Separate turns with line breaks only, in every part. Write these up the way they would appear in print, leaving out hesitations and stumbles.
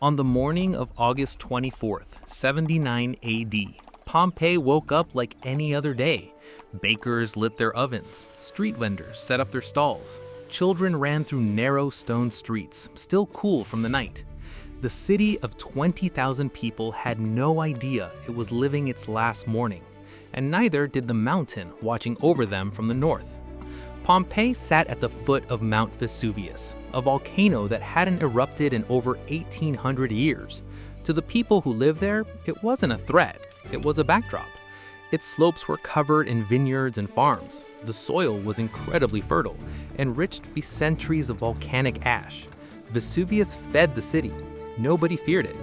On the morning of August 24th, 79 AD, Pompeii woke up like any other day. Bakers lit their ovens, street vendors set up their stalls. Children ran through narrow stone streets, still cool from the night. The city of 20,000 people had no idea it was living its last morning, and neither did the mountain watching over them from the north. Pompeii sat at the foot of Mount Vesuvius, a volcano that hadn't erupted in over 1,800 years. To the people who lived there, it wasn't a threat, it was a backdrop. Its slopes were covered in vineyards and farms. The soil was incredibly fertile, enriched by centuries of volcanic ash. Vesuvius fed the city. Nobody feared it.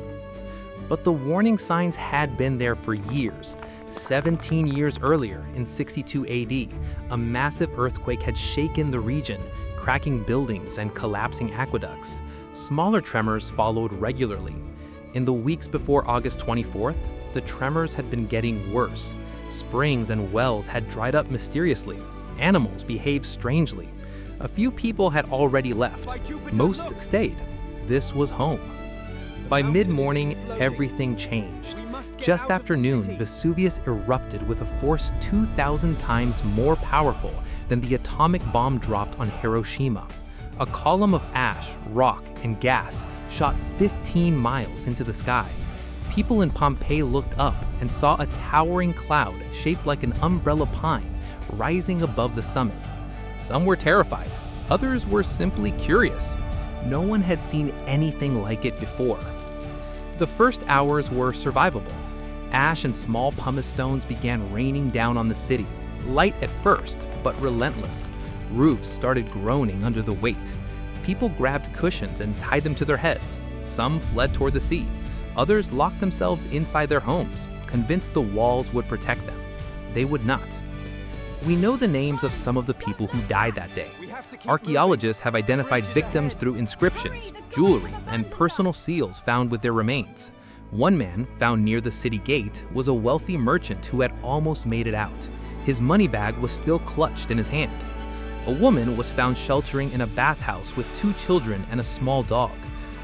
But the warning signs had been there for years. 17 years earlier, in 62 AD, a massive earthquake had shaken the region, cracking buildings and collapsing aqueducts. Smaller tremors followed regularly. In the weeks before August 24th, the tremors had been getting worse. Springs and wells had dried up mysteriously. Animals behaved strangely. A few people had already left. Most stayed. This was home. By mid-morning, everything changed. Just after noon, Vesuvius erupted with a force 2,000 times more powerful than the atomic bomb dropped on Hiroshima. A column of ash, rock, and gas shot 15 miles into the sky. People in Pompeii looked up and saw a towering cloud shaped like an umbrella pine rising above the summit. Some were terrified, others were simply curious. No one had seen anything like it before. The first hours were survivable. Ash and small pumice stones began raining down on the city, light at first, but relentless. Roofs started groaning under the weight. People grabbed cushions and tied them to their heads. Some fled toward the sea. Others locked themselves inside their homes, convinced the walls would protect them. They would not. We know the names of some of the people who died that day. Archaeologists have identified victims through inscriptions, jewelry, and personal seals found with their remains. One man, found near the city gate, was a wealthy merchant who had almost made it out. His money bag was still clutched in his hand. A woman was found sheltering in a bathhouse with 2 children and a small dog.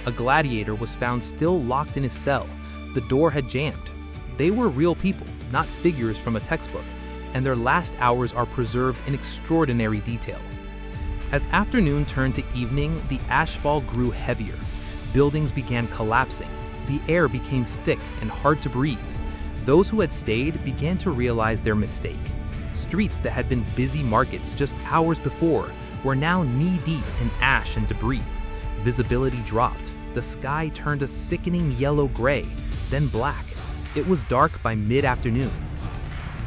A gladiator was found still locked in his cell. The door had jammed. They were real people, not figures from a textbook, and their last hours are preserved in extraordinary detail. As afternoon turned to evening, the ashfall grew heavier. Buildings began collapsing. The air became thick and hard to breathe. Those who had stayed began to realize their mistake. Streets that had been busy markets just hours before were now knee-deep in ash and debris. Visibility dropped. The sky turned a sickening yellow-gray, then black. It was dark by mid-afternoon.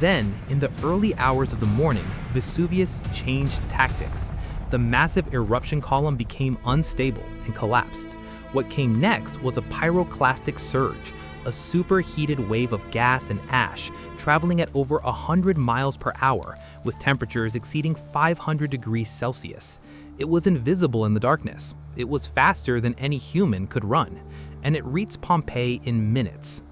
Then, in the early hours of the morning, Vesuvius changed tactics. The massive eruption column became unstable and collapsed. What came next was a pyroclastic surge, a superheated wave of gas and ash traveling at over 100 miles per hour with temperatures exceeding 500 degrees Celsius. It was invisible in the darkness. It was faster than any human could run, and it reached Pompeii in minutes.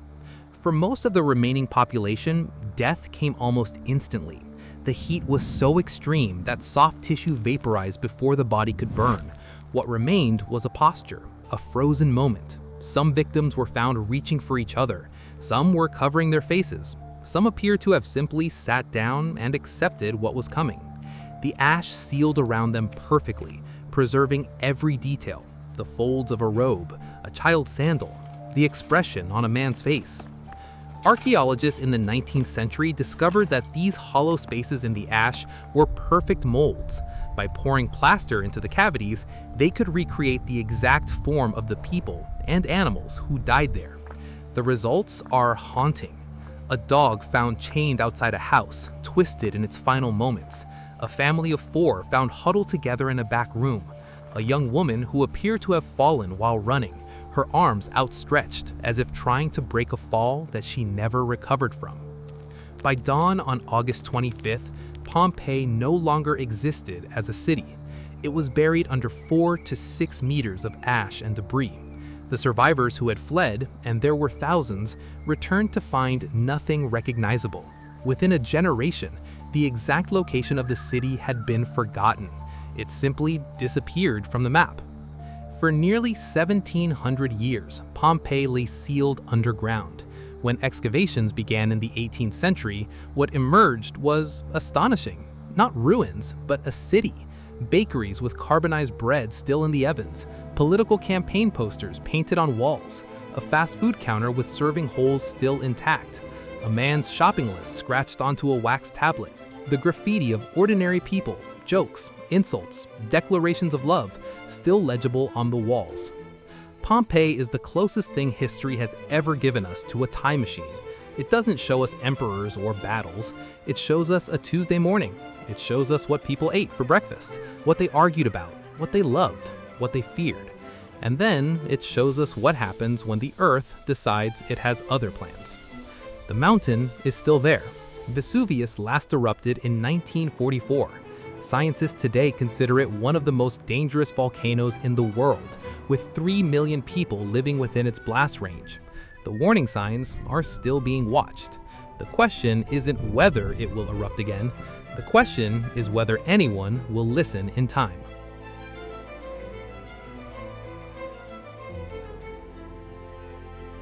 For most of the remaining population, death came almost instantly. The heat was so extreme that soft tissue vaporized before the body could burn. What remained was a posture, a frozen moment. Some victims were found reaching for each other. Some were covering their faces. Some appeared to have simply sat down and accepted what was coming. The ash sealed around them perfectly, preserving every detail: the folds of a robe, a child's sandal, the expression on a man's face. Archaeologists in the 19th century discovered that these hollow spaces in the ash were perfect molds. By pouring plaster into the cavities, they could recreate the exact form of the people and animals who died there. The results are haunting. A dog found chained outside a house, twisted in its final moments. A family of 4 found huddled together in a back room. A young woman who appeared to have fallen while running, her arms outstretched as if trying to break a fall that she never recovered from. By dawn on August 25th, Pompeii no longer existed as a city. It was buried under 4 to 6 meters of ash and debris. The survivors who had fled, and there were thousands, returned to find nothing recognizable. Within a generation, the exact location of the city had been forgotten. It simply disappeared from the map. For nearly 1,700 years, Pompeii lay sealed underground. When excavations began in the 18th century, what emerged was astonishing. Not ruins, but a city. Bakeries with carbonized bread still in the ovens, political campaign posters painted on walls, a fast food counter with serving holes still intact, a man's shopping list scratched onto a wax tablet, the graffiti of ordinary people, jokes, insults, declarations of love, still legible on the walls. Pompeii is the closest thing history has ever given us to a time machine. It doesn't show us emperors or battles. It shows us a Tuesday morning. It shows us what people ate for breakfast, what they argued about, what they loved, what they feared. And then it shows us what happens when the Earth decides it has other plans. The mountain is still there. Vesuvius last erupted in 1944. Scientists today consider it one of the most dangerous volcanoes in the world, with 3 million people living within its blast range. The warning signs are still being watched. The question isn't whether it will erupt again. The question is whether anyone will listen in time.